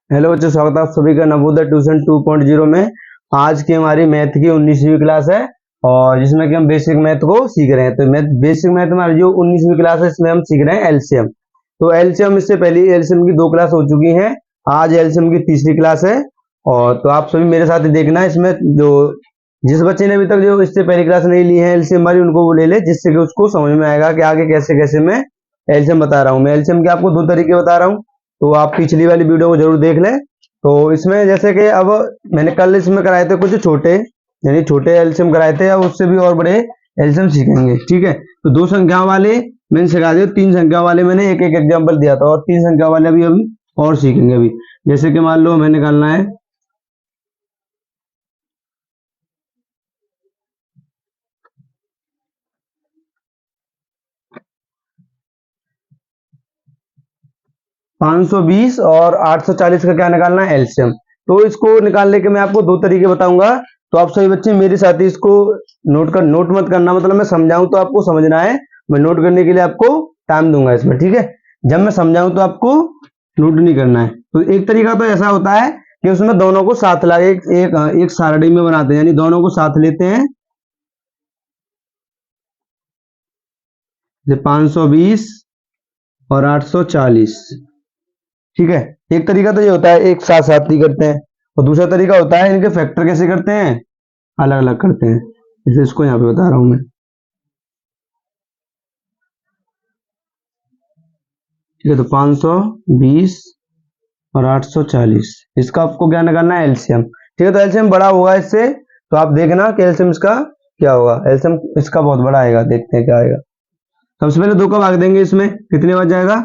Hello बच्चों, स्वागत है आप सभी का नवोदय ट्यूशन 2.0 में। आज की हमारी मैथ की 19वीं क्लास है और जिसमें कि हम बेसिक मैथ को सीख रहे हैं। तो बेसिक मैथ हमारी जो 19वीं क्लास है इसमें हम सीख रहे हैं एलसीएम। तो एलसीएम इससे पहले एलसीएम की 2 क्लास हो चुकी हैं। आज एलसीएम की तीसरी क्लास है और तो आप सभी मेरे साथ ही देखना। इसमें जो जिस बच्चे ने अभी तक जो इससे पहली क्लास नहीं ली है एलसीएम वाली, उनको वो ले ले, जिससे कि उसको समझ में आएगा कि आगे कैसे कैसे मैं एलसीएम बता रहा हूँ। मैं एलसीएम के आपको 2 तरीके बता रहा हूँ, तो आप पिछली वाली वीडियो को जरूर देख लें। तो इसमें जैसे कि अब मैंने कल इसमें कराए थे कुछ छोटे, यानी छोटे एलसीएम कराए थे, अब उससे भी और बड़े एलसीएम सीखेंगे। ठीक है, तो 2 संख्या वाले मैंने सिखा दिया, 3 संख्या वाले मैंने एक एक एग्जाम्पल दिया था और 3 संख्या वाले अभी हम और सीखेंगे। अभी जैसे कि मान लो हमें निकालना है 520 और 840 का क्या निकालना है, एलसीएम। तो इसको निकालने के मैं आपको 2 तरीके बताऊंगा। तो आप सभी बच्चे मेरे साथ ही इसको नोट मत करना, मतलब मैं समझाऊं तो आपको समझना है। मैं नोट करने के लिए आपको टाइम दूंगा इसमें, ठीक है। जब मैं समझाऊं तो आपको नोट नहीं करना है। तो एक तरीका तो ऐसा होता है कि उसमें दोनों को साथ ला एक सारणी में बनाते हैं, यानी दोनों को साथ लेते हैं। जैसे 520 और 840, ठीक है। एक तरीका तो ये होता है एक साथ साथ ही करते हैं, और दूसरा तरीका होता है इनके फैक्टर कैसे करते हैं, अलग अलग करते हैं। जैसे इसको यहाँ पे बता रहा हूं मैं, ठीक है। तो 520 और 840, इसका आपको क्या निकालना है, एलसीएम। ठीक है, तो एलसीएम बड़ा होगा इससे, तो आप देखना कि एलसीएम इसका क्या होगा। एलसीएम इसका बहुत बड़ा आएगा, देखते हैं क्या आएगा। सबसे पहले 2 का भाग देंगे, इसमें कितने बच जाएगा,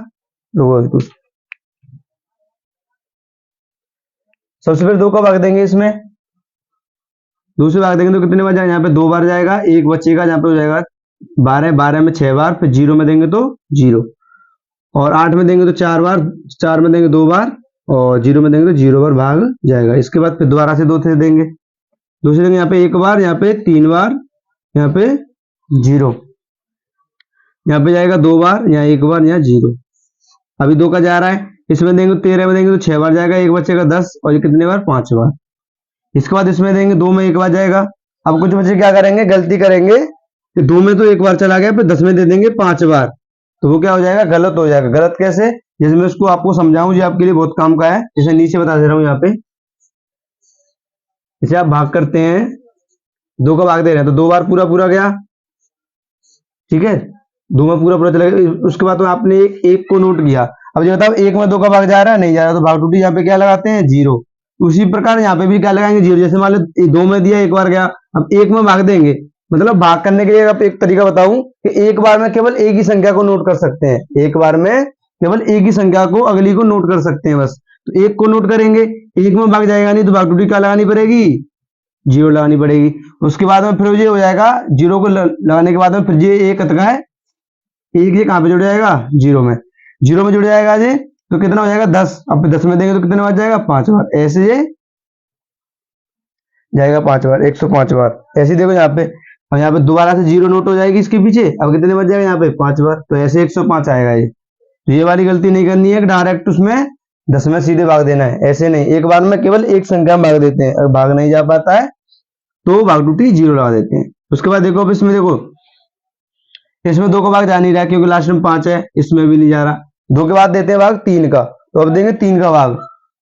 सबसे पहले 2 का भाग देंगे, इसमें 2 से भाग देंगे तो कितने बार जाएगा, यहाँ पे 2 बार जाएगा, एक बचेगा, यहाँ पे हो जाएगा 12, 12 में 6 बार, फिर 0 में देंगे तो 0, और 8 में देंगे तो 4 बार, 4 में देंगे 2 बार, और 0 में देंगे तो 0 बार भाग जाएगा। इसके बाद फिर दोबारा से 2 से देंगे, 2 से देंगे यहाँ पे 1 बार, यहाँ पे 3 बार, यहाँ पे 0, यहाँ पे जाएगा 2 बार, यहाँ 1 बार, यहाँ 0। अभी 2 का जा रहा है, इसमें देंगे 13 में देंगे तो 6 बार जाएगा, एक बचेगा 10, और ये कितने बार, 5 बार। इसके बाद इसमें देंगे 2 में 1 बार जाएगा। अब कुछ बच्चे क्या करेंगे, गलती करेंगे कि 2 में तो 1 बार चला गया, फिर 10 में दे देंगे 5 बार, तो वो क्या हो जाएगा, गलत हो जाएगा। गलत कैसे, जैसे मैं उसको आपको समझाऊं, जो आपके लिए बहुत काम का है। जैसे नीचे बता दे रहा हूं यहाँ पे, इसे आप भाग करते हैं, 2 का भाग दे रहे हैं तो 2 बार पूरा पूरा गया, ठीक है। 2 में पूरा पूरा चला गया। उसके बाद तो आपने एक को नोट किया। अब ये बताओ, 1 में 2 का भाग जा रहा है, नहीं जा रहा, तो भाग टूटी, यहाँ पे क्या लगाते हैं, 0। उसी प्रकार यहाँ पे भी क्या लगाएंगे, 0। जैसे मान लो 2 में दिया, 1 बार गया, अब 1 में भाग देंगे। मतलब भाग करने के लिए आप एक तरीका बताऊं कि एक बार में केवल एक ही संख्या को नोट कर सकते हैं। एक बार में केवल एक ही संख्या को अगली को नोट कर सकते हैं बस। तो 1 को नोट करेंगे, 1 में भाग जाएगा नहीं, तो भाग टूटी क्या लगानी पड़ेगी, 0 लगानी पड़ेगी। उसके बाद में फिर ये हो जाएगा, 0 को लगाने के बाद में फिर ये एक कतका है, एक ये कहां पे जुड़ जाएगा, 0 में, 0 में जुड़ जाएगा जी, तो कितना हो जाएगा, 10। अब 10 में देंगे तो कितने बार जाएगा, 5 बार। ऐसे ये जाएगा 5 बार, 105 बार। ऐसे देखो यहाँ पे, और यहाँ पे दोबारा से 0 नोट हो जाएगी इसके पीछे, अब कितने बच जाएगा, यहाँ पे 5 बार, तो ऐसे 105 आएगा ये। तो ये वाली गलती नहीं करनी है कि डायरेक्ट उसमें 10 में सीधे भाग देना है, ऐसे नहीं। एक बार में केवल एक संख्या में भाग देते हैं, अगर भाग नहीं जा पाता है तो भाग टूटी 0 लगा देते हैं। उसके बाद देखो, अब इसमें देखो, इसमें 2 का भाग जा नहीं रहा क्योंकि लास्ट में 5 है, इसमें भी नहीं जा रहा। 2 के बाद देते हैं भाग 3 का, तो अब देंगे 3 का भाग,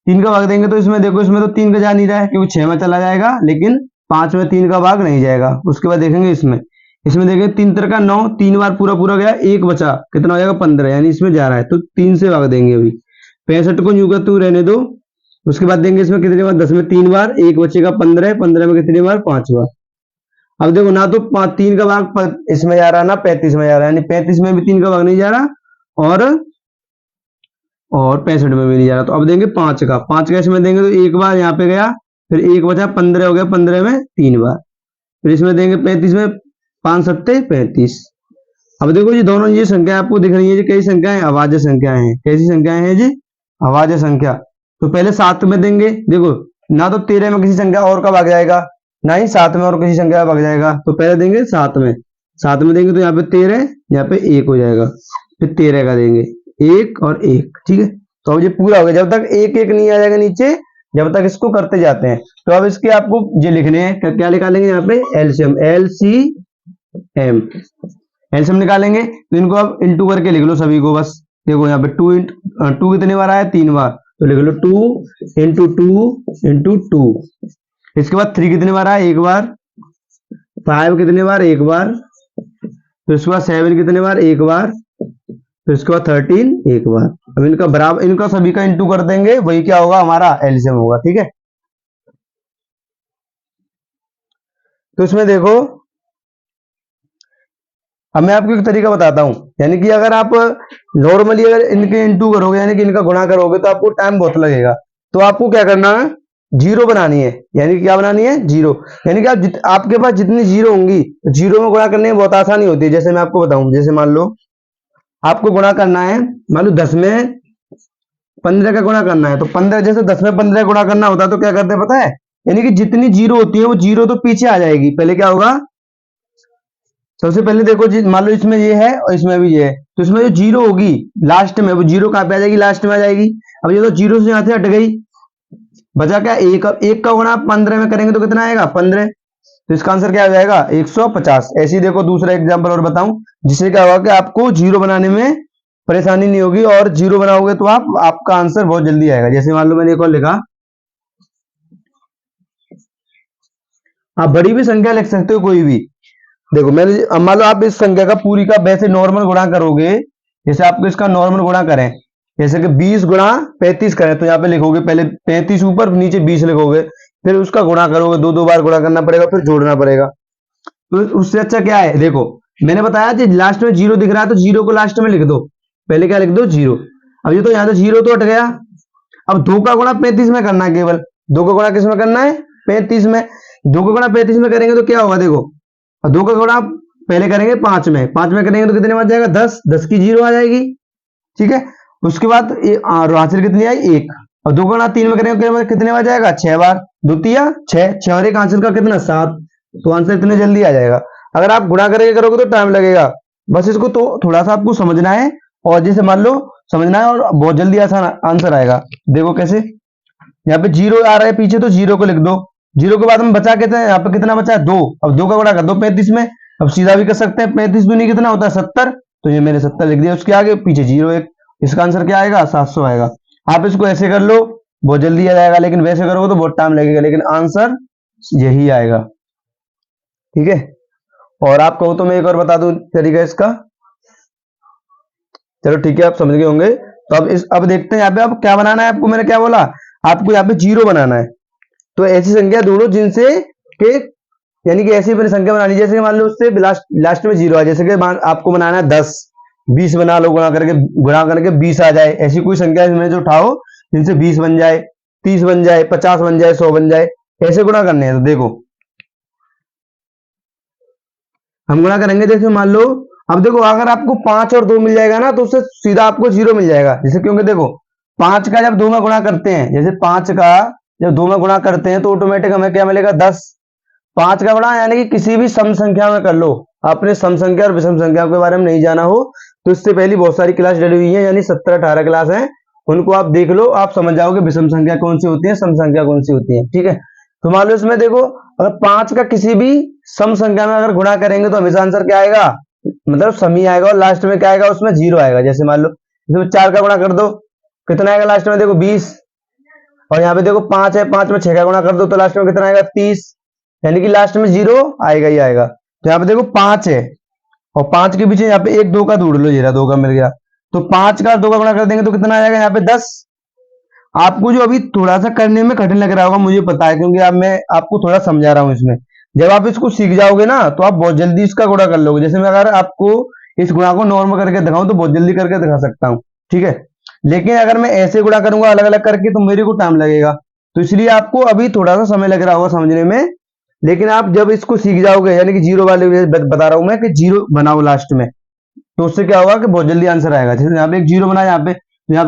3 का भाग देंगे तो इसमें देखो, इसमें तो 3 का जा नहीं रहा है क्योंकि 6 में चला जाएगा, लेकिन 5 में 3 का भाग नहीं जाएगा। उसके बाद देखेंगे इसमें देखेंगे 3 का 9, 3 बार पूरा पूरा गया, एक बचा, कितना हो जाएगा, 15, यानी इसमें जा रहा है, तो 3 से भाग देंगे। अभी 65 को यूं का तू रहने दो। उसके बाद देंगे इसमें कितने बार, 10 में 3 बार, एक बचेगा 15, 15 में कितने बार, 5 बार। अब देखो ना, तो 3 का भाग इसमें जा रहा है ना 35 में जा रहा है, यानी 35 में भी 3 का भाग नहीं जा रहा, और 65 में भी नहीं जा रहा। तो अब देंगे 5 का, 5 का इसमें देंगे तो एक बार यहाँ पे गया, फिर एक बचा, 15 हो गया, 15 में 3 बार, फिर इसमें देंगे 35 में, 5 सत्ते 35। अब देखो ये दोनों ये संख्या आपको दिख रही है, जी कई संख्याएं, अभाज्य संख्याएं हैं। कैसी संख्याएं हैं जी, अभाज्य संख्या। तो पहले 7 में देंगे, देखो ना तो 13 में किसी संख्या और का भाग जाएगा, ना ही 7 में और किसी संख्या का भाग जाएगा, तो पहले देंगे 7 में। 7 में देंगे तो यहाँ पे 13, यहाँ पे 1 हो जाएगा, फिर 13 का देंगे, 1 और 1, ठीक है। तो अब ये पूरा हो गया, जब तक एक एक नहीं आ जाएगा नीचे, जब तक इसको करते जाते हैं। तो अब इसके आपको ये लिखने हैं, क्या निकालेंगे यहाँ पे, एलसीएम, एलसीएम, एलसीएम निकालेंगे। तो इनको अब इंटू करके लिख लो सभी को बस। देखो यहाँ पे टू कितने बार आया, 3 बार, तो लिख लो 2 इंटू 2 इसके बाद 3 कितने बार आया, 1 बार, 5 कितने बार, 1 बार, तो इसके बाद 7 कितने बार, 1 बार, तो इसके बाद 13 1 बार। अब इनका बराबर, इनका सभी का इंटू कर देंगे, वही क्या होगा, हमारा एलसीएम होगा। ठीक है, तो इसमें देखो अब मैं आपको एक तरीका बताता हूं, यानी कि अगर आप नॉर्मली अगर इनके इंटू करोगे, यानी कि इनका गुणा करोगे, तो आपको टाइम बहुत लगेगा। तो आपको क्या करना है, जीरो बनानी है, यानी कि क्या बनानी है, जीरो। यानी कि आपके पास जितनी जीरो होंगी, जीरो में गुणा करने में बहुत आसानी होती है। जैसे मैं आपको बताऊं, जैसे मान लो आपको गुणा करना है, मान लो 10 में 15 का गुणा करना है, तो 15 जैसे 10 में 15 गुणा करना होता है, तो क्या करते हैं पता है, यानी कि जितनी जीरो होती है वो जीरो तो पीछे आ जाएगी। पहले क्या होगा, सबसे पहले देखो मान लो इसमें ये है और इसमें भी ये है, तो इसमें जो जीरो होगी लास्ट में, वो जीरो कहां पे आ जाएगी, लास्ट में आ जाएगी। अब ये तो जीरो से यहां से हट गई, बचा क्या, एक। अब एक का गुणा 15 में करेंगे तो कितना आएगा, 15, तो इसका आंसर क्या आ जाएगा, 150। ऐसे ही देखो दूसरा एग्जांपल और बताऊं, जिससे क्या होगा कि आपको जीरो बनाने में परेशानी नहीं होगी, और जीरो बनाओगे तो आपका आंसर बहुत जल्दी आएगा। जैसे मान लो मैंने एक और लिखा, आप बड़ी भी संख्या लिख सकते हो कोई भी। देखो मैंने, अब मान लो आप इस संख्या का पूरी का वैसे नॉर्मल गुणा करोगे, जैसे आपको इसका नॉर्मल गुणा करें, जैसे कि 20 गुणा 35 करें, तो यहाँ पे लिखोगे पहले 35 ऊपर, नीचे 20 लिखोगे, फिर उसका गुणा करोगे, दो दो बार गुणा करना पड़ेगा, फिर जोड़ना पड़ेगा। तो उससे अच्छा क्या है, देखो मैंने बताया कि लास्ट में जीरो दिख रहा है, तो जीरो को लास्ट में लिख दो, पहले क्या लिख दो, जीरो। अब ये तो यहाँ से जीरो तो हट गया। अब 2 का गुणा 35 में करना है, केवल 2 का गुणा किस में करना है, 35 में। 2 का गुणा 35 में करेंगे तो क्या होगा, देखो, और 2 का गुणा पहले करेंगे 5 में, 5 में करेंगे तो कितने बच जाएगा, 10, 10 की जीरो आ जाएगी। ठीक है, उसके बाद आंसर कितनी आई, 1। और 2 का गुणा 3 में करेंगे कितने बच जाएगा, 6 बार, द्वितीय 6 और एक आंसर का कितना, 7। तो आंसर इतने जल्दी आ जाएगा। अगर आप गुणा करके करोगे तो टाइम लगेगा, बस इसको तो थोड़ा सा आपको समझना है, और जैसे मान लो समझना है, और बहुत जल्दी आसान आंसर आएगा। देखो कैसे, यहाँ पे जीरो आ रहा है पीछे, तो जीरो को लिख दो, जीरो के बाद हम बचा कहते हैं, यहाँ पे कितना बचा है, 2। अब 2 का गुणा कर दो 35 में, अब सीधा भी कर सकते हैं, 35 दूनी कितना होता है, 70, तो ये मैंने 70 लिख दिया, उसके आगे पीछे जीरो एक, इसका आंसर क्या आएगा, 700 आएगा। आप इसको ऐसे कर लो, बहुत जल्दी आ जाएगा, लेकिन वैसे करोगे तो बहुत टाइम लगेगा, लेकिन आंसर यही आएगा। ठीक है, और आप कहो तो मैं एक और बता दूं तरीका इसका। चलो ठीक है, आप समझ गए होंगे। तो अब देखते हैं यहाँ पे अब क्या बनाना है आपको, मैंने क्या बोला, आपको यहाँ पे जीरो बनाना है। तो ऐसी संख्या ढूंढो जिनसे के, यानी कि ऐसी संख्या बनानी, जैसे कि मान लो उससे लास्ट में जीरो है, जैसे कि आपको बनाना है 10, 20 बना लो, गुणा करके 20 आ जाए। ऐसी कोई संख्या इसमें जो उठाओ जिनसे 20 बन जाए, 30 बन जाए, 50 बन जाए, 100 बन जाए, ऐसे गुणा करने हैं। तो देखो हम गुणा करेंगे, जैसे मान लो, अब देखो अगर आपको 5 और 2 मिल जाएगा ना, तो उससे सीधा आपको जीरो मिल जाएगा। जैसे क्योंकि देखो 5 का जब 2 में गुणा करते हैं, जैसे 5 का जब 2 में गुणा करते हैं, तो ऑटोमेटिक हमें क्या मिलेगा, 10। 5 का गुणा यानी कि किसी भी सम संख्या में कर लो। आपने सम संख्या और विषम संख्या के बारे में नहीं जाना हो तो इससे पहले बहुत सारी क्लास डली हुई है, यानी 17-18 क्लास है, उनको आप देख लो, आप समझ जाओगे विषम संख्या कौन सी होती है, सम संख्या कौन सी होती है। ठीक है, तो मान लो इसमें देखो, अगर 5 का किसी भी सम संख्या में अगर गुणा करेंगे तो हमेशा आंसर क्या आएगा, मतलब सम ही आएगा, और लास्ट में क्या आएगा, उसमें जीरो आएगा। जैसे मान लो इसमें 4 का गुणा कर दो, कितना आएगा लास्ट में, देखो 20। और यहाँ पे देखो 5 है, 5 में 6 का गुणा कर दो, तो लास्ट में कितना आएगा, 30, यानी कि लास्ट में जीरो आएगा ही आएगा। तो यहाँ पे देखो 5 है, और 5 के पीछे यहाँ पे 1 2 का ढूंढ लो, ये 2 का मिल गया, तो 5 का 2 का गुणा कर देंगे तो कितना आ जाएगा, यहाँ पे 10। आपको जो अभी थोड़ा सा करने में कठिन लग रहा होगा मुझे पता है, क्योंकि अब मैं आपको थोड़ा समझा रहा हूं इसमें। जब आप इसको सीख जाओगे ना, तो आप बहुत जल्दी इसका गुणा कर लोगे। जैसे मैं अगर आपको इस गुणा को नॉर्मल करके दिखाऊं तो बहुत जल्दी करके दिखा सकता हूं, ठीक है, लेकिन अगर मैं ऐसे गुणा करूंगा अलग अलग करके तो मेरे को टाइम लगेगा, तो इसलिए आपको अभी थोड़ा सा समय लग रहा होगा समझने में। लेकिन आप जब इसको सीख जाओगे, यानी कि जीरो वाले बता रहा हूं मैं कि जीरो बनाओ लास्ट में, तो उससे क्या होगा कि बहुत जल्दी आंसर आएगा। जैसे यहाँ पे एक जीरो बना, यहाँ पे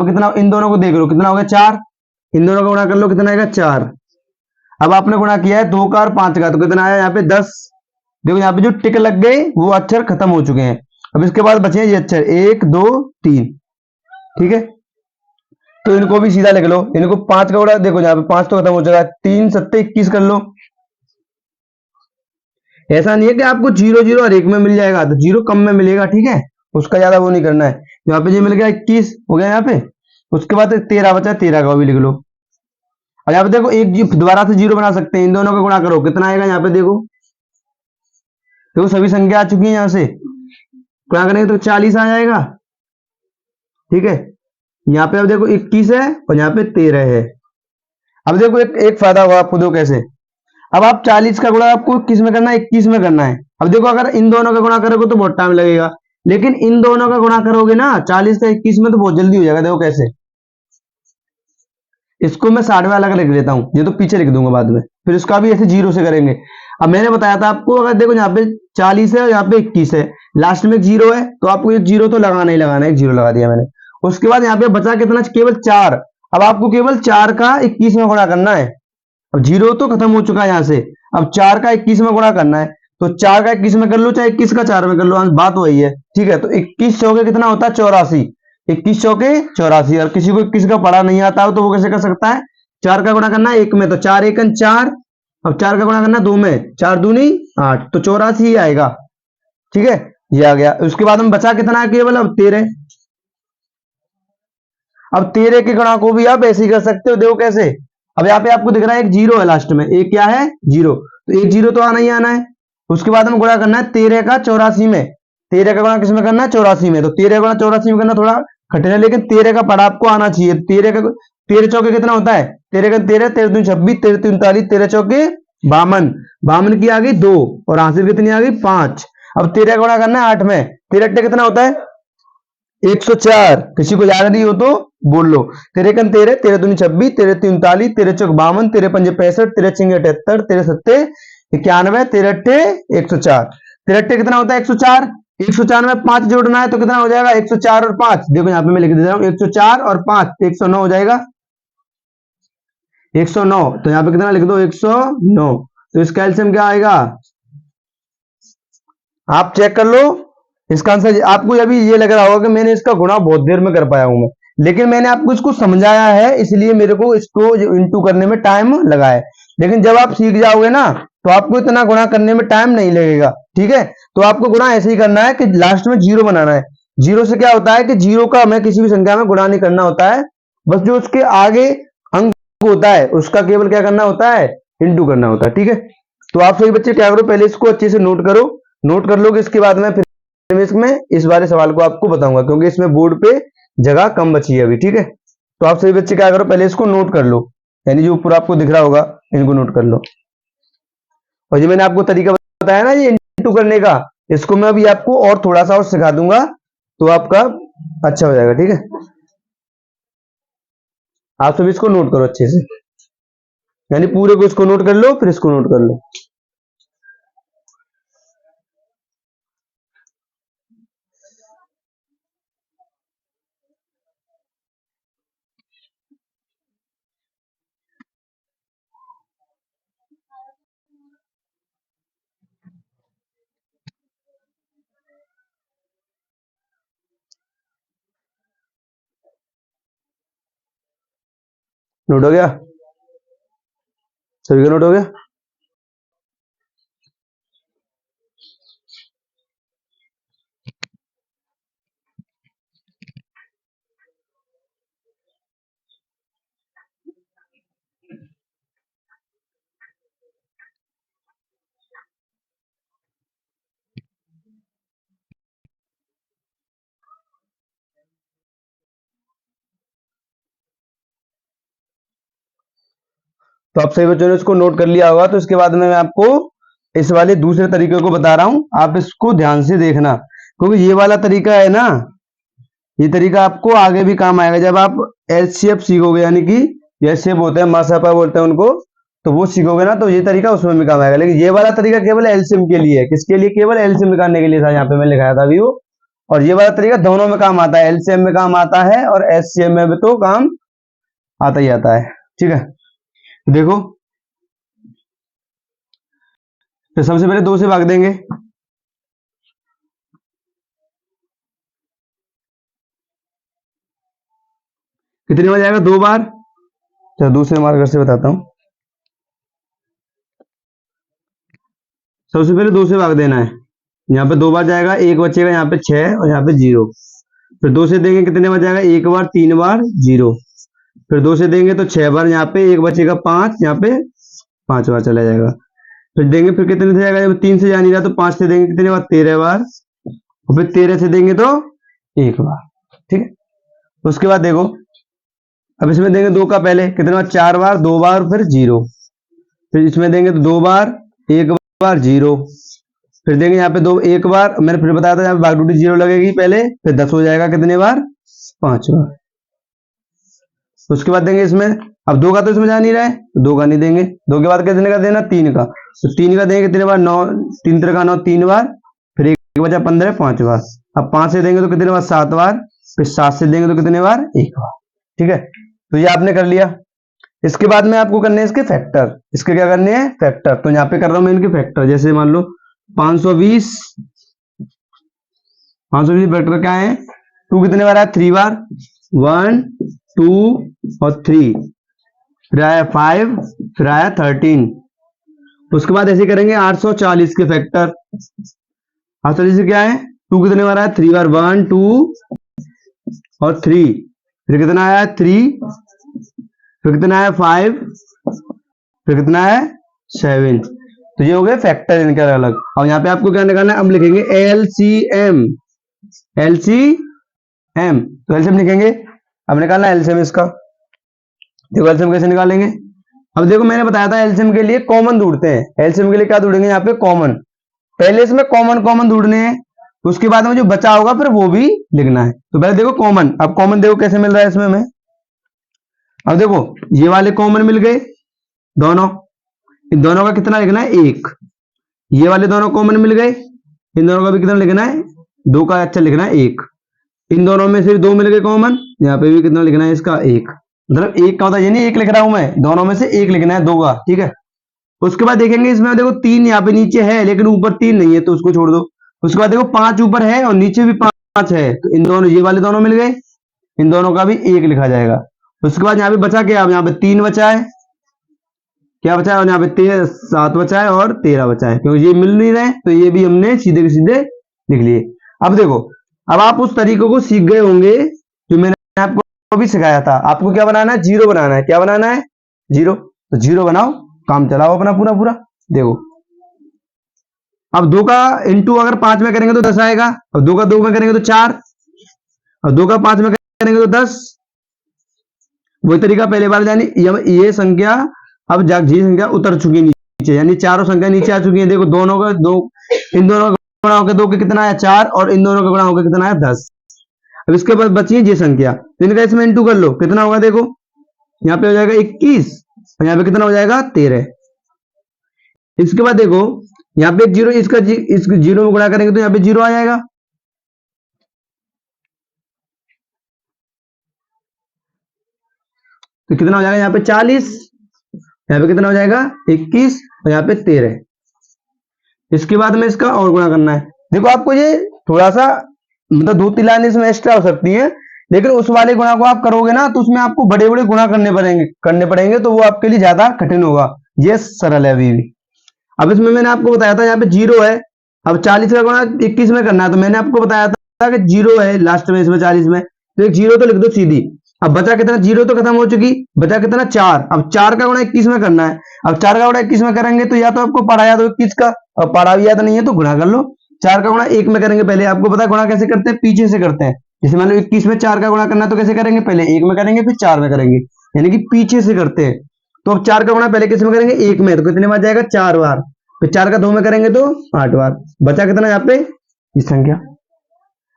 कितना, इन दोनों को देख लो कितना हो गया, 4, इन दोनों का गुणा कर लो कितना आएगा, 4। अब आपने गुणा किया है 2 का और 5 का, तो कितना आया यहाँ पे 10। देखो यहाँ पे जो टिक लग गए वो अक्षर खत्म हो चुके हैं, अब इसके बाद बचे ये अक्षर 1 2 3। ठीक है, तो इनको भी सीधा लिख लो, इनको 5 का गुणा, देखो यहाँ पे 5 तो खत्म हो जाएगा, 3 सत्ते 21 कर लो। ऐसा नहीं है कि आपको 0 0 हर एक में मिल जाएगा, तो 0 कम में मिलेगा, ठीक है, उसका ज्यादा वो नहीं करना है। यहाँ पे ये मिल गया 21 हो गया यहाँ पे, उसके बाद 13 बचा, 13 का भी लिख लो। और यहाँ पे देखो एक दोबारा से 0 बना सकते हैं, इन दोनों का गुणा करो, कितना आएगा यहाँ पे देखो, देखो सभी संख्या आ चुकी है, यहाँ से गुणा करेंगे तो 40 आ जाएगा, ठीक है। यहाँ पे अब देखो 21 है और यहाँ पे 13 है। अब देखो एक फायदा होगा आपको, देखो कैसे, अब आप 40 का गुणा आपको किस में करना है, 21 में करना है। अब देखो अगर इन दोनों का गुणा करोगे तो बहुत टाइम लगेगा, लेकिन इन दोनों का गुणा करोगे ना 40 का 21 में, तो बहुत जल्दी हो जाएगा। देखो कैसे, इसको मैं 60 में अलग लिख लेता हूं, ये तो पीछे लिख दूंगा बाद में, फिर इसका भी ऐसे 0 से करेंगे। अब मैंने बताया था आपको, अगर देखो यहाँ पे 40 है और यहाँ पे 21 है, लास्ट में एक 0 है, तो आपको एक 0 तो लगाना ही लगाना है, एक 0 लगा दिया मैंने। उसके बाद यहाँ पे बचा कितना, केवल 4। अब आपको केवल 4 का 21 में गुणा करना है। अब 0 तो खत्म हो चुका है यहाँ से, अब 4 का 21 में गुणा करना है, तो 4 का 21 में कर लो, चाहे 21 का 4 में कर लो, बात वही है, ठीक है। तो 21 चौके कितना होता है, 84, 21 चौके 84। और किसी को 21 का पढ़ा नहीं आता हो तो वो कैसे कर सकता है, 4 का गुणा करना है 1 में, तो 4 एकन 4, अब 4 का गुणा करना है 2 में, 4 दूनी 8, तो 84 ही आएगा, ठीक है, ये आ गया। उसके बाद में बचा कितना है, केवल अब 13। अब 13 के गुणा को भी आप ऐसे ही कर सकते हो, देखो कैसे। अब यहाँ पे आपको दिख रहा है एक 0 है लास्ट में, एक क्या है 0, तो एक 0 तो आना ही आना है। उसके बाद हम गुणा करना है 13 का 84 में, 13 का गुणा किसमें करना है, 84 में, तो 13 का गुणा 84 में करना थोड़ा कठिन है, लेकिन 13 का पढ़ा आपको आना चाहिए। 13 चौके कितना होता है, 13 का 13, 13 दूनी 26, 13 तीन 39, 13 चौके 52, 52 की आ गई 2, और हासिल कितनी आ गई 5। अब 13 का गुणा करना है 8 में, 13 अट्ठे कितना होता है 104। किसी को याद नहीं हो तो बोल लो, 13 कन 13, 13 दूनी 26, 13 तीन 39, 13 चौक 52, 13 पंजे 65, 13 छिंगे 78, 13 सत्ते 91, 13 अट्ठे 104। 13 अट्ठे कितना होता है 104, 104 में 5 जोड़ना है तो कितना हो जाएगा 104 और 5, देखो यहाँ पे मैं लिख देता हूँ 104 और 5 109 हो जाएगा, 109। तो यहाँ पे कितना लिख दो 109, तो इसका एलसीएम क्या आएगा, आप चेक कर लो। इसका आंसर आपको अभी ये लग रहा होगा कि मैंने इसका गुणा बहुत देर में कर पाया हूं मैं, लेकिन मैंने आपको इसको समझाया है, इसलिए मेरे को इसको इंटू करने में टाइम लगा है। लेकिन जब आप सीख जाओगे ना तो आपको इतना गुणा करने में टाइम नहीं लगेगा, ठीक है। तो आपको गुणा ऐसे ही करना है कि लास्ट में 0 बनाना है। 0 से क्या होता है कि 0 का हमें किसी भी संख्या में गुणा नहीं करना होता है, बस जो उसके आगे अंक होता है उसका केवल क्या करना होता है, इंटू करना होता है, ठीक है। तो आप सभी बच्चे क्या करो, पहले इसको अच्छे से नोट करो, नोट कर लोगे इसके बाद में फिर इसमें इस वाले सवाल को आपको बताऊंगा, क्योंकि इसमें बोर्ड पे जगह कम बची है अभी, ठीक है। तो आप सभी बच्चे क्या करो, पहले इसको नोट कर लो, यानी जो ऊपर आपको दिख रहा होगा इनको नोट कर लो। और जो मैंने आपको तरीका बताया ना ये इंटू करने का, इसको मैं अभी आपको और थोड़ा सा और सिखा दूंगा, तो आपका अच्छा हो जाएगा, ठीक है। आप सभी इसको नोट करो अच्छे से, यानी पूरे को इसको नोट कर लो, फिर इसको नोट कर लो। नोट हो गया, सभी का नोट हो गया। तो आप सभी बच्चों ने इसको नोट कर लिया होगा, तो इसके बाद में मैं आपको इस वाले दूसरे तरीके को बता रहा हूं, आप इसको ध्यान से देखना, क्योंकि ये वाला तरीका है ना, ये तरीका आपको आगे भी काम आएगा जब आप एचसीएफ सीखोगे, यानी कि एचसीएफ होते हैं, मासापा बोलते हैं उनको, तो वो सीखोगे ना तो ये तरीका उसमें भी काम आएगा। लेकिन ये वाला तरीका केवल एलसीएम के लिए है, किसके लिए, केवल एलसीएम निकालने के लिए था, यहाँ पे मैं लिखाया था अभी वो। और ये वाला तरीका दोनों में काम आता है, एलसीएम में काम आता है और एचसीएफ में भी तो काम आता ही आता है, ठीक है। देखो, तो सबसे पहले 2 से भाग देंगे, कितने बार जाएगा? 2 बार। चलो दूसरे मार्कर से बताता हूँ। सबसे पहले 2 से भाग देना है। यहाँ पे 2 बार जाएगा, 1 बचेगा यहाँ पे 6 और यहाँ पे 0। फिर 2 से देंगे कितने बार जाएगा? 1 बार, 3 बार, 0। फिर 2 से देंगे तो 6 बार, यहाँ पे 1 बचेगा 5, यहाँ पे 5 बार चला जाएगा। फिर देंगे फिर कितने से जाएगा? जब 3 से जा नहीं रहा तो 5 से देंगे कितने बार? 13 बार। और फिर 13 से देंगे तो 1 बार। ठीक है, उसके बाद देखो अब इसमें देंगे 2 का पहले कितने बार? 4 बार, 2 बार, फिर 0। फिर इसमें देंगे तो 2 बार, 1 बार, 0। फिर देंगे यहाँ पे 1 बार, मैंने फिर बताया था यहाँ पे भाग ड्यूटी 0 लगेगी पहले, फिर 10 हो जाएगा कितने बार? 5 बार। उसके बाद देंगे इसमें, अब 2 का तो इसमें जा नहीं रहा है तो 2 का नहीं देंगे। 2 के बाद कितने का देना? 3 का। तो 3 का देंगे कितने बार? 9, 3 3 का 9, 3 बार। फिर 1 बचा 15, 5 बार। अब 5 से देंगे तो कितने बार? 7 बार। फिर 7 से देंगे तो कितने बार? 1 बार। ठीक है, तो ये आपने कर लिया। इसके बाद में आपको करने हैं इसके फैक्टर। इसके क्या करने हैं? फैक्टर। तो यहाँ पे कर रहा हूं मैं इनके फैक्टर। जैसे मान लो 520 फैक्टर क्या है? 2 कितने बार आया? 3 बार। 1 2 और 3, फिर आया 5, फिर आया 13। उसके बाद ऐसे करेंगे 840 के फैक्टर। 840 से क्या है? 2 कितने बार आया? 3 बार। 1 2 और 3, फिर कितना आया? 3, फिर कितना आया? 5, फिर कितना है? 7। तो ये हो गए फैक्टर इनके अलग अलग। और यहाँ पे आपको क्या निकालना है? अब लिखेंगे LCM। LCM, तो LCM लिखेंगे। अब निकालना है LCM इसका। देखो LCM कैसे निकालेंगे? अब देखो मैंने बताया था LCM के लिए कॉमन ढूंढते हैं। LCM के लिए क्या ढूंढेंगे? यहाँ पे कॉमन। पहले इसमें कॉमन ढूंढने हैं, उसके बाद में जो बचा होगा फिर वो भी लिखना है। तो पहले देखो कॉमन। अब कॉमन देखो कैसे मिल रहा है इसमें हमें। अब देखो ये वाले कॉमन मिल गए दोनों, इन दोनों का कितना लिखना है? 1। ये वाले दोनों कॉमन मिल गए, इन दोनों का भी कितना लिखना है? 2 का अच्छा लिखना है 1। इन दोनों में से 2 मिल गए कॉमन, यहाँ पे भी कितना लिखना है? इसका 1। मतलब 1 का होता है, ये नहीं 1 लिख रहा हूं मैं, दोनों में से 1 लिखना है 2 का। ठीक है, उसके बाद देखेंगे इसमें देखो 3 यहाँ पे नीचे है लेकिन ऊपर 3 नहीं है तो उसको छोड़ दो। उसके बाद देखो 5 ऊपर है और नीचे भी 5 है, तो इन दोनों, ये वाले दोनों मिल गए, इन दोनों का भी 1 लिखा जाएगा। उसके बाद यहाँ पे बचा क्या? अब यहाँ पे 3 बचा है, क्या बचा है? और यहाँ पे 7 बचा है और 13 बचा है, क्योंकि ये मिल नहीं रहे तो ये भी हमने सीधे के सीधे लिख लिए। अब देखो, अब आप उस तरीकों को सीख गए होंगे जो मैंने आपको भी सिखाया था। आपको क्या बनाना है? 0 बनाना है। क्या बनाना है? 0। तो 0 बनाओ, काम चलाओ अपना पूरा पूरा। देखो अब 2 का इंटू अगर 5 में करेंगे तो 10 आएगा, अब 2 का 2 में करेंगे तो 4, और 2 का 5 में करेंगे तो 10। वही तरीका पहले बार, यानी ये संख्या अब जी संख्या उतर चुकी है नीचे, यानी चारों संख्या नीचे आ चुकी है। देखो दोनों का 2, इन दोनों का गुणा होकर 2 के कितना आया? 4, और इन दोनों का गुणा होकर कितना आया? 10। अब इसके बाद बची है ये संख्या, तो इनका इसमें इंटू कर लो, कितना होगा? देखो यहाँ पे हो जाएगा 21 और यहाँ पे कितना हो जाएगा? 13। इसके बाद देखो यहाँ पे 0, इसका 0 में गुणा करेंगे तो यहाँ पे 0 आ जाएगा। तो कितना हो जाएगा? यहाँ पे 40, यहाँ पे कितना हो जाएगा? 21 और यहाँ पे 13। इसके बाद में इसका और गुणा करना है। देखो आपको ये थोड़ा सा मतलब 2-3 लाइन इसमें एक्स्ट्रा हो सकती है, लेकिन उस वाले गुणा को आप करोगे ना तो उसमें आपको बड़े बड़े गुणा करने पड़ेंगे, तो वो आपके लिए ज्यादा कठिन होगा। ये सरल है अभी भी। अब इसमें मैंने आपको बताया था यहाँ पे 0 है, अब 40 का गुणा 21 में करना है, तो मैंने आपको बताया था कि 0 है लास्ट में इसमें 40 में, तो एक 0 तो लिख दो सीधी। अब बचा कितना? 0 तो खत्म हो चुकी, बचा कितना? 4। अब 4 का गुणा 21 में करना है। अब 4 का गुणा 21 में करेंगे तो या तो आपको पढ़ा याद हो 21 का, और पढ़ा भी याद नहीं है तो गुणा कर लो। 4 का गुणा 1 में करेंगे, पहले आपको पता है गुणा कैसे करते हैं? पीछे से करते हैं। जैसे मान लो 21 में 4 का गुणा करना है तो कैसे करेंगे? पहले 1 में करेंगे फिर 4 में करेंगे, यानी कि पीछे से करते हैं। तो अब 4 का गुणा पहले किस में करेंगे? 1 में, तो कितने बार जाएगा? 4 बार। फिर 4 का 2 में करेंगे तो 8 बार। बचा कितना यहाँ पे? इस संख्या।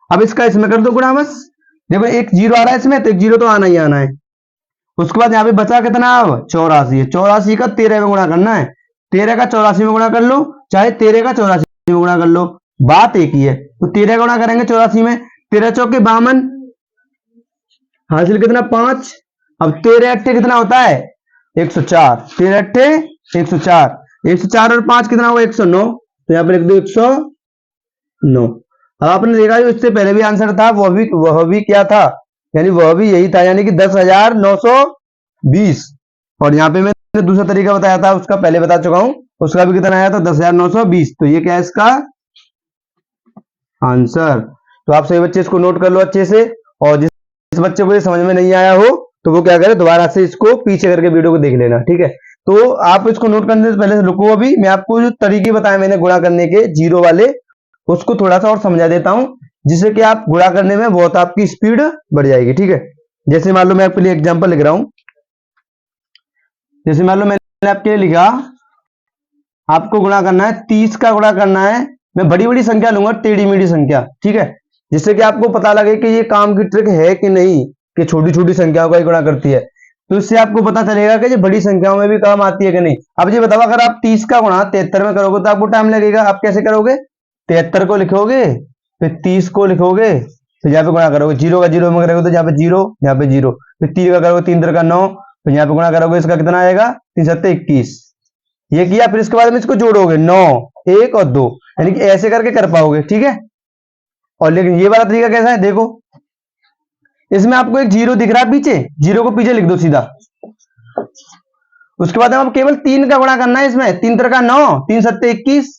अब इसका इसमें कर दो गुणा बस। देखो एक 0 आ रहा है इसमें, तो एक 0 तो आना ही आना है। उसके बाद यहाँ पे बचा कितना? अब 84 है, 84 का 13 में गुणा करना है। 13 का 84 में गुणा कर लो, चाहे 13 का 84 में गुणा कर लो, बात एक ही है। तो 13 गुणा करेंगे 84 में, 13 चौके 52, हासिल कितना? 5। अब 13 अट्ठे कितना होता है? 104। 13 अट्ठे 104, 104 और 5 कितना हुआ? 109। तो यहाँ पर लिख दो 109। अब आपने देखा जो इससे पहले भी आंसर था वह भी क्या था? यानी वह भी यही था, यानी कि 10,920। और यहाँ पे मैंने दूसरा तरीका बताया था, उसका पहले बता चुका हूं, उसका भी कितना आया था 10,920। तो ये क्या है इसका आंसर। तो आप सभी बच्चे इसको नोट कर लो अच्छे से, और जिस बच्चे को ये समझ में नहीं आया हो तो वो क्या करे, दोबारा से इसको पीछे करके वीडियो को देख लेना, ठीक है। तो आप इसको नोट करने से पहले से रुको, अभी मैं आपको जो तरीके बताए मैंने गुणा करने के जीरो वाले, उसको थोड़ा सा और समझा देता हूं, जिससे कि आप गुणा करने में बहुत आपकी स्पीड बढ़ जाएगी, ठीक है। जैसे मान लो मैं आपके लिए एग्जांपल लिख रहा हूं, जैसे मान लो मैंने आपके लिए लिखा, आपको गुणा करना है 30 का गुणा करना है, मैं बड़ी बड़ी संख्या लूंगा, टेढ़ी मेढ़ी संख्या, ठीक है, जिससे कि आपको पता लगे कि ये काम की ट्रिक है कि नहीं, कि छोटी छोटी संख्याओं का ही गुणा करती है। तो इससे आपको पता चलेगा कि ये बड़ी संख्याओं में भी काम आती है कि नहीं। अब ये बताओ, अगर आप 30 का गुणा 73 में करोगे तो आपको टाइम लगेगा, आप कैसे करोगे, 73 को लिखोगे, फिर 30 को लिखोगे, फिर यहाँ पे गुणा करोगे, जीरो का जीरो में करोगे तो यहाँ पे जीरो, यहाँ पे जीरो, फिर 3 का करोगे, 3 का 9, फिर यहाँ पे गुणा करोगे, इसका कितना आएगा 3 सत्ते 21। ये किया, फिर इसके बाद में इसको जोड़ोगे 9, 1 और 2, यानी कि ऐसे करके कर पाओगे, ठीक है। और लेकिन ये वाला तरीका कैसा है, देखो इसमें आपको एक जीरो दिख रहा है पीछे, जीरो को पीछे लिख दो सीधा। उसके बाद अब केवल 3 का गुणा करना है इसमें, 3 का 9, 3 सत्ते 21,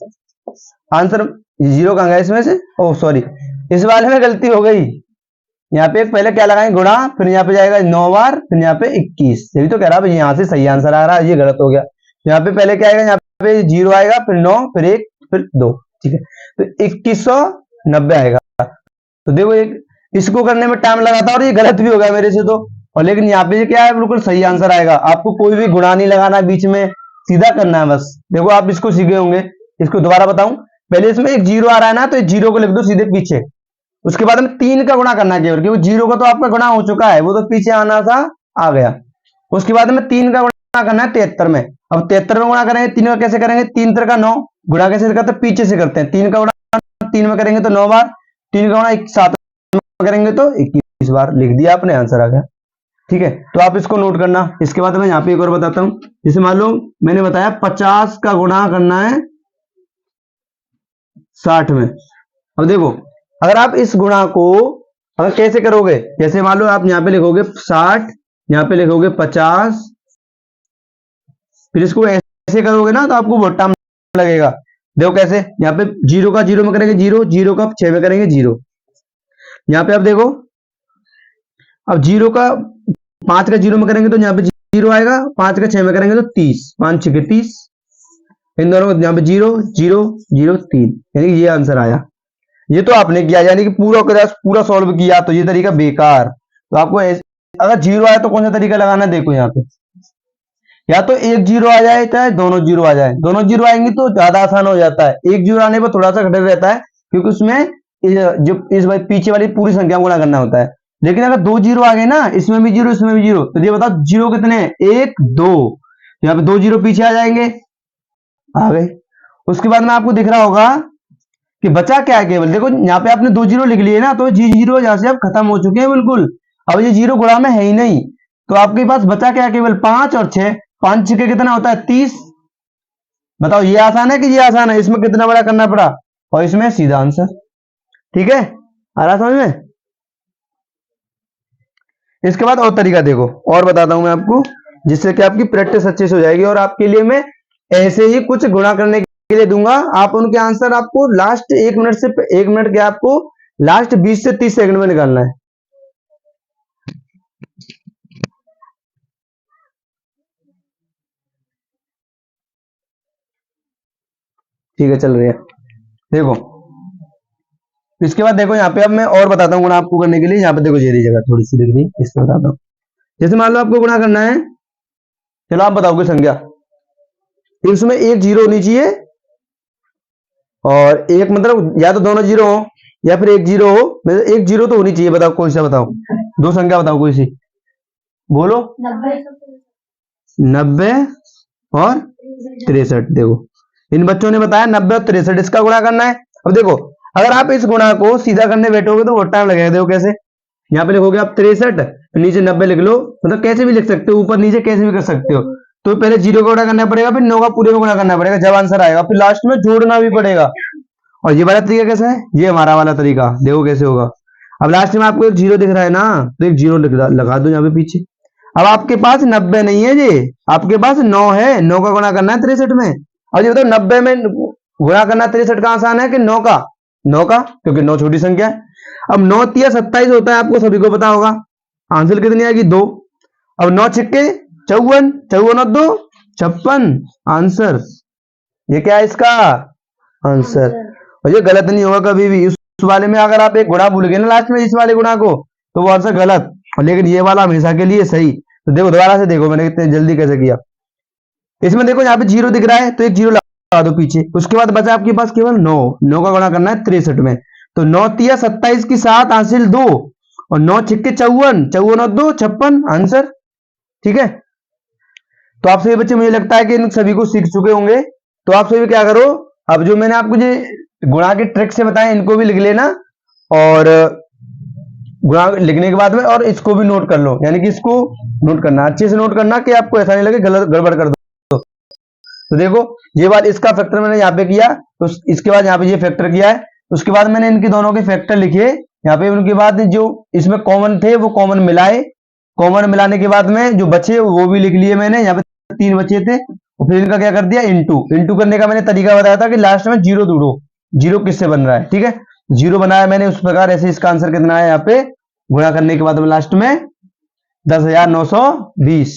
आंसर जीरो कहां गया इसमें से, ओह सॉरी, इस वाले में गलती हो गई। यहाँ पे पहले क्या लगाएंगे गुणा, फिर यहाँ पे जाएगा 9 बार, फिर यहाँ पे 21, यही तो कह रहा भाई, यहाँ से सही आंसर आ रहा है, ये गलत हो गया। यहाँ पे पहले क्या आएगा, यहाँ पे जीरो आएगा, फिर 9, फिर 1, फिर 2, ठीक है, तो 2190 आएगा। तो देखो एक इसको करने में टाइम लगा था और ये गलत भी हो गया मेरे से तो, और लेकिन यहाँ पे क्या है, बिल्कुल सही आंसर आएगा। आपको कोई भी गुणा नहीं लगाना बीच में, सीधा करना है बस। देखो आप इसको सीखे होंगे, इसको दोबारा बताऊं, पहले इसमें एक जीरो आ रहा है ना, तो एक जीरो को लिख दो सीधे पीछे, उसके बाद में 3 का गुणा करना है केवल, क्योंकि जीरो का तो आपका गुणा हो चुका है, वो तो पीछे आना था, आ गया। उसके बाद में 3 का गुणा करना है 73 में। अब 73 में गुणा करेंगे, 3 का कैसे करेंगे, 3 का 9, गुणा कैसे करते हैं, पीछे से करते हैं, 3 का गुणा 3 में करेंगे तो 9 बार, 3 का गुणा 7 में करेंगे तो 21 बार, लिख दिया आपने, आंसर आ गया, ठीक है। तो आप इसको नोट करना। इसके बाद मैं यहाँ पे एक और बताता हूं, जैसे मान लो मैंने बताया 50 का गुणा करना है 60 में। अब देखो अगर आप इस गुणा को अगर कैसे करोगे, जैसे मान लो आप यहाँ पे लिखोगे 60, यहाँ पे लिखोगे 50, फिर इसको ऐसे करोगे ना तो आपको बहुत टाइम लगेगा। देखो कैसे, यहाँ पे जीरो का जीरो में करेंगे जीरो, जीरो का 6 में करेंगे जीरो, यहाँ पे आप देखो, अब जीरो का 5 का जीरो में करेंगे तो यहाँ पे जीरो आएगा, 5 का 6 में करेंगे तो 30, 5 6 30, इन दोनों को यहाँ पे जीरो जीरो जीरो 3, यानी कि ये आंसर आया। ये तो आपने किया, यानी कि पूरा सॉल्व किया, तो ये तरीका बेकार। तो आपको अगर जीरो आया तो कौन सा तरीका लगाना है, देखो यहाँ पे, या तो एक जीरो आ जाए चाहे दोनों जीरो आ जाए, दोनों जीरो आएंगे तो ज्यादा आसान हो जाता है, एक जीरो आने पर थोड़ा सा कठिन रहता है, क्योंकि उसमें जो इस पीछे वाली पूरी संख्या गुणा करना होता है। लेकिन अगर दो जीरो आ गए ना, इसमें भी जीरो इसमें भी जीरो, तो ये बताओ जीरो कितने हैं, 1 2, यहाँ पे 2 जीरो पीछे आ जाएंगे, आ गए। उसके बाद में आपको दिख रहा होगा कि बचा क्या है, केवल देखो यहाँ पे आपने 2 जीरो लिख लिए ना, तो जी जीरो यहाँ से अब खत्म हो चुके हैं बिल्कुल, अब ये जीरो गुणा में है ही नहीं, तो आपके पास बचा क्या है, केवल 5 और 6, 5 6 कितना होता है 30। बताओ ये आसान है कि ये आसान है, इसमें कितना बड़ा करना पड़ा, और इसमें सीधा आंसर, ठीक है, आ रहा समझ में। इसके बाद और तरीका देखो, और बताता हूं मैं आपको, जिससे कि आपकी प्रैक्टिस अच्छे से हो जाएगी, और आपके लिए मैं ऐसे ही कुछ गुणा करने के लिए दूंगा, आप उनके आंसर आपको लास्ट 1 मिनट के आपको लास्ट 20 से 30 सेकंड में निकालना है। ठीक है चल रही है, देखो इसके बाद देखो यहाँ पे अब मैं और बताता हूँ गुणा आपको करने के लिए। यहाँ पे देखो ये जगह थोड़ी सी दिख रही है, इसको बताता हूँ। जैसे मान लो आपको गुणा करना है, चलो आप बताओगे संख्या, इसमें एक जीरो होनी चाहिए, और एक मतलब या तो दोनों जीरो हो या फिर एक जीरो हो, मतलब एक जीरो तो होनी चाहिए। बताओ कोई सा बताओ, दो संख्या बताओ कोई सी, बोलो। 90 और 63। देखो इन बच्चों ने बताया 90 और 63, इसका गुणा करना है। अब देखो अगर आप इस गुणा को सीधा करने बैठोगे तो बहुत टाइम लगेगा। देखो कैसे, यहाँ पे लिखोगे आप 63, नीचे 90 लिख लो, मतलब कैसे भी लिख सकते हो, ऊपर नीचे कैसे भी कर सकते हो। तो पहले जीरो का गुणा करना पड़ेगा, फिर 9 का पूरे में गुणा करना पड़ेगा, जब आंसर आएगा, फिर लास्ट में जोड़ना भी पड़ेगा। और ये वाला तरीका कैसा है, ये हमारा वाला तरीका, देखो कैसे होगा। अब लास्ट में आपको एक जीरो दिख रहा है ना, तो एक जीरो लगा दो यहाँ पे पीछे। अब आपके पास 90 नहीं है जी, आपके पास 9 है, 9 का गुणा करना है 63 में। अब ये बताओ 90 में गुणा करना 63 का आसान है कि 9 का? 9 का, क्योंकि 9 छोटी संख्या है। अब 9 तिया 27 होता है, आपको सभी को पता होगा। आंसर कितनी आएगी? 2। अब 9 छिक्के 54, 54 और 2 56, आंसर ये क्या है इसका आंसर। और ये गलत नहीं होगा कभी भी। उस वाले में अगर आप एक गुणा भूल गए ना लास्ट में, इस वाले गुणा को, तो वो आंसर गलत, लेकिन ये वाला हमेशा के लिए सही। तो देखो दोबारा से देखो मैंने कितने जल्दी कैसे किया। इसमें देखो यहाँ पे जीरो दिख रहा है, तो एक जीरो लगा दो पीछे। उसके बाद बचा आपके पास केवल 9, 9 का गुणा करना है 63 में। तो 9 तिया 27 की 7, हासिल 2, और 9 छिक्के 54, 54 और 2 56, आंसर। ठीक है, तो आप सभी बच्चे मुझे लगता है कि इन सभी को सीख चुके होंगे। तो आप सभी क्या करो, अब जो मैंने आपको जो गुणा के ट्रिक से बताया इनको भी लिख लेना, और गुणा लिखने के बाद में और इसको भी नोट कर लो, यानी कि इसको नोट करना, अच्छे से नोट करना कि आपको ऐसा नहीं लगे गलत गड़बड़ कर दो। तो देखो ये बात, इसका फैक्टर मैंने यहाँ पे किया, तो इसके बाद यहाँ पे ये फैक्टर किया है, उसके बाद मैंने इनके दोनों के फैक्टर लिखे यहाँ पे। उनके बाद जो इसमें कॉमन थे वो कॉमन मिलाए, कॉमन मिलाने के बाद में जो बचे वो भी लिख लिए मैंने। यहाँ पे 3 बचे थे, और फिर इनका क्या कर दिया, इंटू। इंटू करने का मैंने तरीका बताया था कि लास्ट में जीरो जोड़ो, जीरो किससे बन रहा है, ठीक है, जीरो बनाया मैंने उस प्रकार। ऐसे इसका आंसर कितना है, यहाँ पे गुणा करने के बाद में लास्ट में 10,920।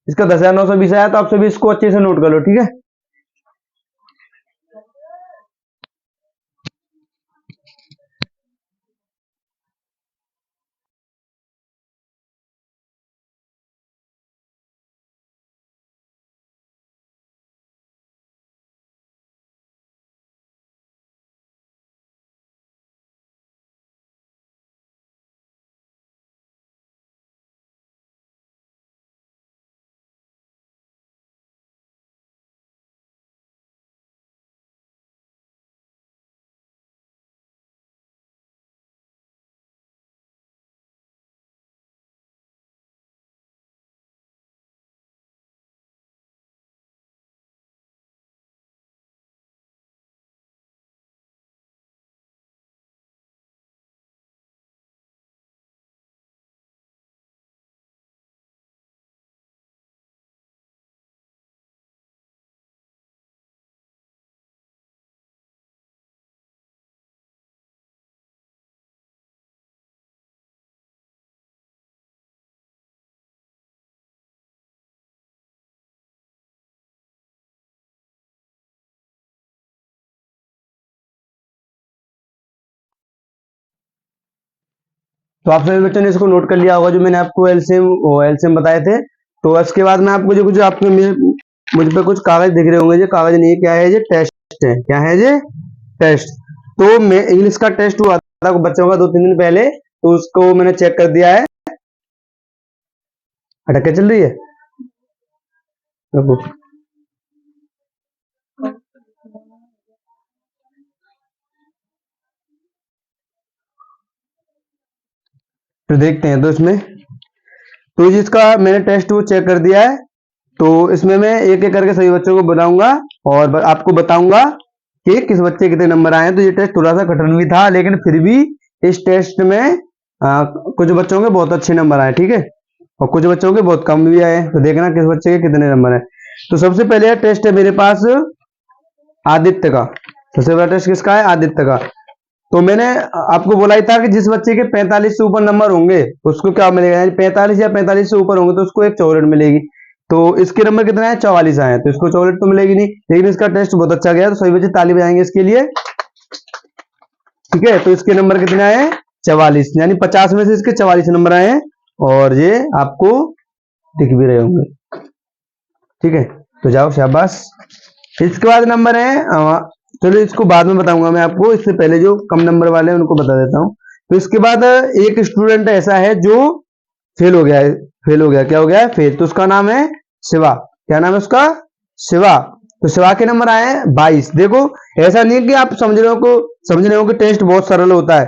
इसका 10,920 आया, तो आप सभी इसको अच्छे से नोट कर लो, ठीक है। तो आप सभी बच्चों ने इसको नोट कर लिया होगा, जो मैंने आपको एलसीएम बताए थे। तो इसके बाद में आपको जो कुछ आपके मुझ पे कुछ कागज दिख रहे होंगे, जो कागज नहीं है, क्या है, ये टेस्ट है। क्या है ये? टेस्ट। तो मैं इंग्लिश का टेस्ट हुआ था बच्चों का 2-3 दिन पहले, तो उसको मैंने चेक कर दिया है। अटक के चल रही है, तो देखते हैं। तो इसमें तो जिसका मैंने टेस्ट वो चेक कर दिया है, तो इसमें मैं एक एक करके सभी बच्चों को बुलाऊंगा और आपको बताऊंगा कि किस बच्चे कितने नंबर आए हैं। तो ये टेस्ट थोड़ा सा कठिन भी था, लेकिन फिर भी इस टेस्ट में कुछ बच्चों के बहुत अच्छे नंबर आए, ठीक है, और कुछ बच्चों के बहुत कम भी आए। तो देखना किस बच्चे के कितने नंबर है। तो सबसे पहले टेस्ट है मेरे पास आदित्य का। सबसे पहला टेस्ट किसका है? आदित्य का। तो मैंने आपको बोला ही था कि जिस बच्चे के 45 से ऊपर नंबर होंगे उसको क्या मिलेगा, यानी 45 या 45 से ऊपर होंगे तो उसको एक चॉकलेट मिलेगी। तो इसके नंबर कितना है? 44 आए, तो इसको चॉकलेट तो मिलेगी नहीं, लेकिन इसका टेस्ट बहुत अच्छा गया, तो सभी बच्चे ताली बजाएंगे इसके लिए, ठीक है। तो इसके नंबर कितने आए? 44, यानी 50 में से इसके 44 नंबर आए हैं, और ये आपको दिख भी रहे होंगे, ठीक है। तो जाओ, शाबाश। इसके बाद नंबर है, चलो इसको बाद में बताऊंगा मैं आपको, इससे पहले जो कम नंबर वाले हैं उनको बता देता हूं। तो इसके बाद एक स्टूडेंट ऐसा है जो फेल हो गया है। फेल हो गया, क्या हो गया है? फेल। तो उसका नाम है शिवा। क्या नाम है उसका? शिवा। तो शिवा के नंबर आए हैं 22। देखो ऐसा नहीं है कि आप समझ रहे हो कि टेस्ट बहुत सरल होता है।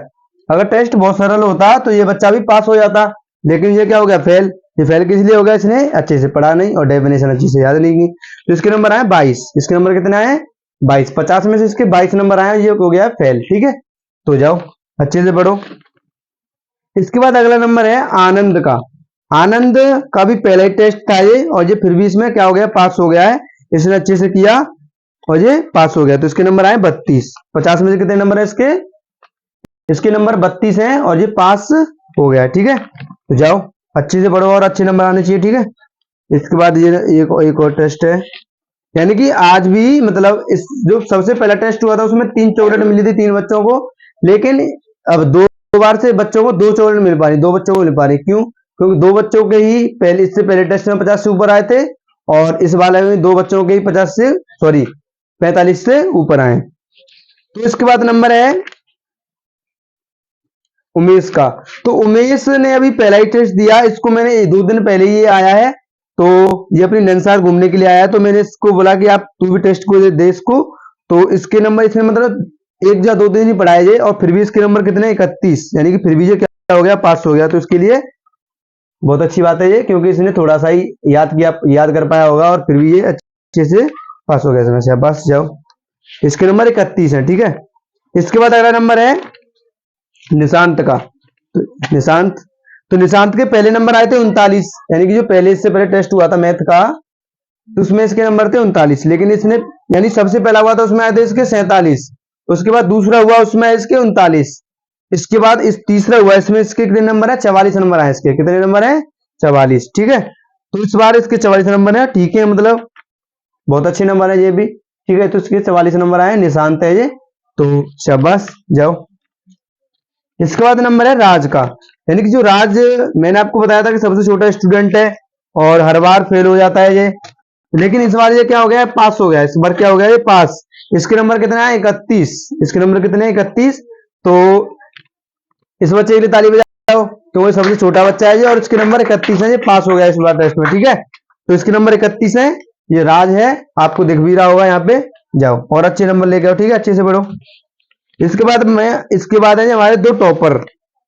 अगर टेस्ट बहुत सरल होता तो ये बच्चा भी पास हो जाता, लेकिन ये क्या हो गया? फेल। ये फेल किस लिए हो गया, इसने अच्छे से पढ़ा नहीं और डेफिनेशन अच्छे से याद नहीं की। तो इसके नंबर आए 22, इसके नंबर कितने आए 22, 50 में से इसके 22 नंबर आए, ये हो गया फेल। ठीक है, तो जाओ अच्छे से पढ़ो। इसके बाद अगला नंबर है आनंद का। आनंद का भी पहला ही टेस्ट था ये, और ये फिर भी इसमें क्या हो गया, पास हो गया है, इसने अच्छे से किया और ये पास हो गया। तो इसके नंबर आए 32, 50 में से कितने नंबर है इसके, इसके नंबर 32 हैं और ये पास हो गया। ठीक है, तो जाओ अच्छे से पढ़ो और अच्छे नंबर आने चाहिए। ठीक है, इसके बाद ये एक और टेस्ट है, यानी कि आज भी मतलब इस जो सबसे पहला टेस्ट हुआ था उसमें 3 चॉकलेट मिली थी 3 बच्चों को, लेकिन अब 2 बार से बच्चों को 2 चॉकलेट मिल पा रही, 2 बच्चों को मिल पा रही। क्यों, क्योंकि 2 बच्चों के ही पहले, इससे पहले टेस्ट में 50 से ऊपर आए थे, और इस वाले में 2 बच्चों के ही 50 से 45 से ऊपर आए। तो इसके बाद नंबर है उमेश का। तो उमेश ने अभी पहला ही टेस्ट दिया, इसको मैंने 2 दिन पहले ही आया है, तो ये अपनी नैनीताल घूमने के लिए आया है, तो मैंने इसको बोला कि आप तू भी टेस्ट को दे इसको। तो इसके नंबर इसमें मतलब 1 या 2 दिन ही पढ़ाए जाए, और फिर भी इसके नंबर कितने 31, यानी कि फिर भी ये क्या हो गया, पास हो गया। तो इसके लिए बहुत अच्छी बात है ये, क्योंकि इसने थोड़ा सा ही याद कर पाया होगा, और फिर भी ये अच्छे से पास हो गया इसमें से। पास जाओ, इसके नंबर 31 है। ठीक है, इसके बाद अगला नंबर है निशांत का। तो निशांत के पहले नंबर आए थे 39, यानी कि जो पहले इससे पहले टेस्ट हुआ था मैथ का, तो उसमें इसके नंबर थे 39, लेकिन इसने यानी सबसे पहला हुआ था उसमें आए थे इसके 47, उसके बाद दूसरा हुआ उसमें इसके 39, इसके बाद इस तीसरा हुआ इसमें इसके कितने नंबर है, 44 नंबर आए इसके, कितने नंबर है 44। ठीक है, तो इस बार इसके 44 नंबर है। ठीक है, मतलब बहुत अच्छे नंबर है ये भी। ठीक है, तो इसके 44 नंबर आए, निशांत है ये, तो शाबाश जाओ। इसके बाद नंबर है राज का, यानी कि जो राज मैंने आपको बताया था कि सबसे छोटा स्टूडेंट है और हर बार फेल हो जाता है ये, लेकिन इस बार ये क्या हो गया है, पास हो गया। इस बार क्या हो गया ये, पास। इसके नंबर कितने हैं 31, इसके नंबर कितने हैं 31। तो इस बच्चे के लिए ताली बजाओ, तो वो सबसे छोटा बच्चा है ये, और इसके नंबर 31 है, ये पास हो गया इस बार टेस्ट में। ठीक है, तो इसके नंबर 31 है, ये राज है, आपको दिख भी रहा होगा यहाँ पे। जाओ और अच्छे नंबर लेके आओ। ठीक है, अच्छे से पढ़ो। इसके बाद है हमारे 2 टॉपर।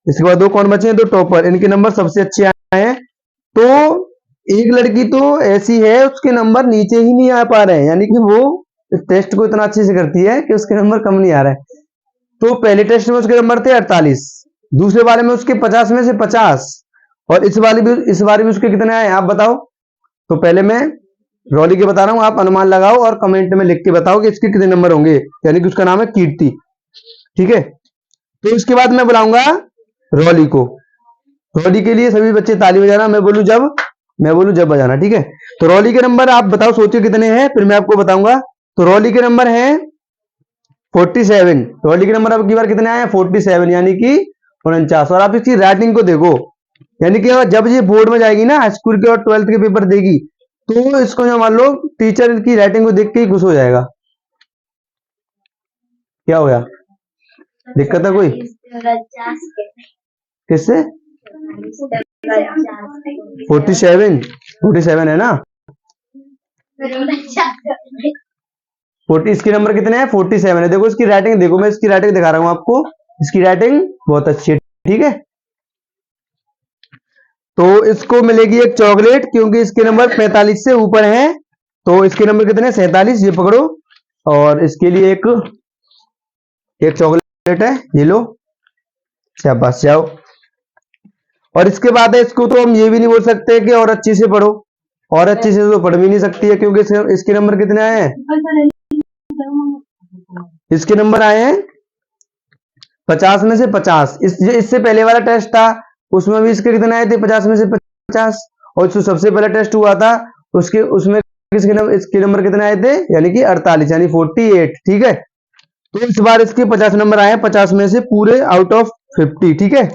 इसके बाद 2 कौन बचे हैं, 2 टॉपर, इनके नंबर सबसे अच्छे आए हैं। तो एक लड़की तो ऐसी है उसके नंबर नीचे ही नहीं आ पा रहे हैं, यानी कि वो इस टेस्ट को इतना अच्छे से करती है कि उसके नंबर कम नहीं आ रहे हैं। तो पहले टेस्ट में उसके नंबर थे 48, दूसरे वाले में उसके 50 में से 50, और इस बार भी उसके कितने आए आप बताओ। तो पहले मैं रॉली के बता रहा हूं, आप अनुमान लगाओ और कमेंट में लिख के बताओ कि इसके कितने नंबर होंगे, यानी कि उसका नाम है कीर्ति। ठीक है, तो इसके बाद मैं बुलाऊंगा रॉली को। रॉली के लिए सभी बच्चे ताली बजाना, मैं बोलूं जब बजाना। ठीक है, तो रॉली के नंबर आप बताओ, सोचो कितने हैं, फिर मैं आपको बताऊंगा। तो रॉली के नंबर हैं 47, रॉली के नंबर अब की बार कितने आए हैं 47, यानी कि 49। और आप इसकी राइटिंग को देखो, यानी कि जब ये बोर्ड में जाएगी ना, हाई स्कूल के और 12th के पेपर देगी, तो इसको जो मान लो टीचर की राइटिंग को देख के ही खुश हो जाएगा। क्या हो गया, दिक्कत है कोई, किससे 47 है ना, 40, इसके नंबर कितने हैं 47 है। देखो इसकी राइटिंग देखो, मैं इसकी राइटिंग दिखा रहा हूं आपको, इसकी राइटिंग बहुत अच्छी है। ठीक है, तो इसको मिलेगी एक चॉकलेट, क्योंकि इसके नंबर 45 से ऊपर हैं। तो इसके नंबर कितने 47, ये पकड़ो, और इसके लिए एक चॉकलेट है, ये लो, शाबाश जाओ। और इसके बाद है, इसको तो हम ये भी नहीं बोल सकते कि और अच्छे से पढ़ो, और अच्छे से तो पढ़ भी नहीं सकती है, क्योंकि इसके नंबर कितने आए हैं, इसके नंबर आए हैं 50 में से 50। इससे पहले वाला टेस्ट था उसमें भी इसके कितने आए थे 50 में से 50, और जो सबसे पहला टेस्ट हुआ था उसमें इसके नंबर कितने आए थे, यानी कि 48, यानी 48। ठीक है, तो इस बार इसके 50 नंबर आए हैं, 50 में से पूरे आउट ऑफ 50। ठीक है,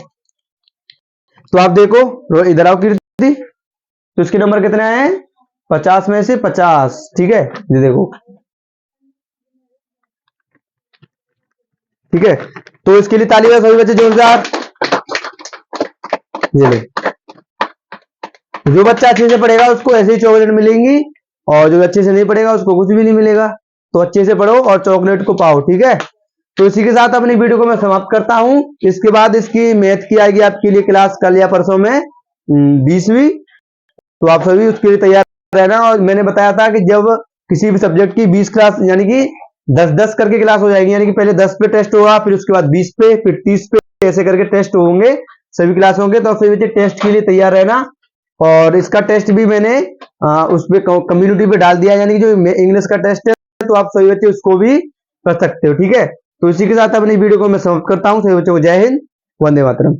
तो आप देखो इधर आओ कीर्ति, तो इसके नंबर कितने आए हैं 50 में से 50। ठीक है, ये देखो, ठीक है, तो इसके लिए ताली बजाओ सभी बच्चे जोरदार। ये ले, जो बच्चा अच्छे से पढ़ेगा उसको ऐसे ही चॉकलेट मिलेंगी, और जो अच्छे से नहीं पढ़ेगा उसको कुछ भी नहीं मिलेगा। तो अच्छे से पढ़ो और चॉकलेट को पाओ। ठीक है, तो इसी के साथ अपनी वीडियो को मैं समाप्त करता हूं। इसके बाद इसकी मैथ की आएगी आपके लिए क्लास कल या परसों में 20वीं। तो आप सभी उसके लिए तैयार रहना। और मैंने बताया था कि जब किसी भी सब्जेक्ट की 20 क्लास यानी कि 10-10 करके क्लास हो जाएगी, यानी कि पहले 10 पे टेस्ट होगा, फिर उसके बाद 20 पे, फिर 30 पे, ऐसे करके टेस्ट होंगे, सभी क्लास होंगे। तो सभी बच्चे टेस्ट के लिए तैयार रहना। और इसका टेस्ट भी मैंने उस पे कम्युनिटी पे डाल दिया, यानी कि जो इंग्लिश का टेस्ट है, तो आप सभी बच्चे उसको भी कर सकते हो। ठीक है, तो इसी के साथ अपनी वीडियो को मैं समाप्त करता हूँ। सभी बच्चों को जय हिंद, वंदे मातरम।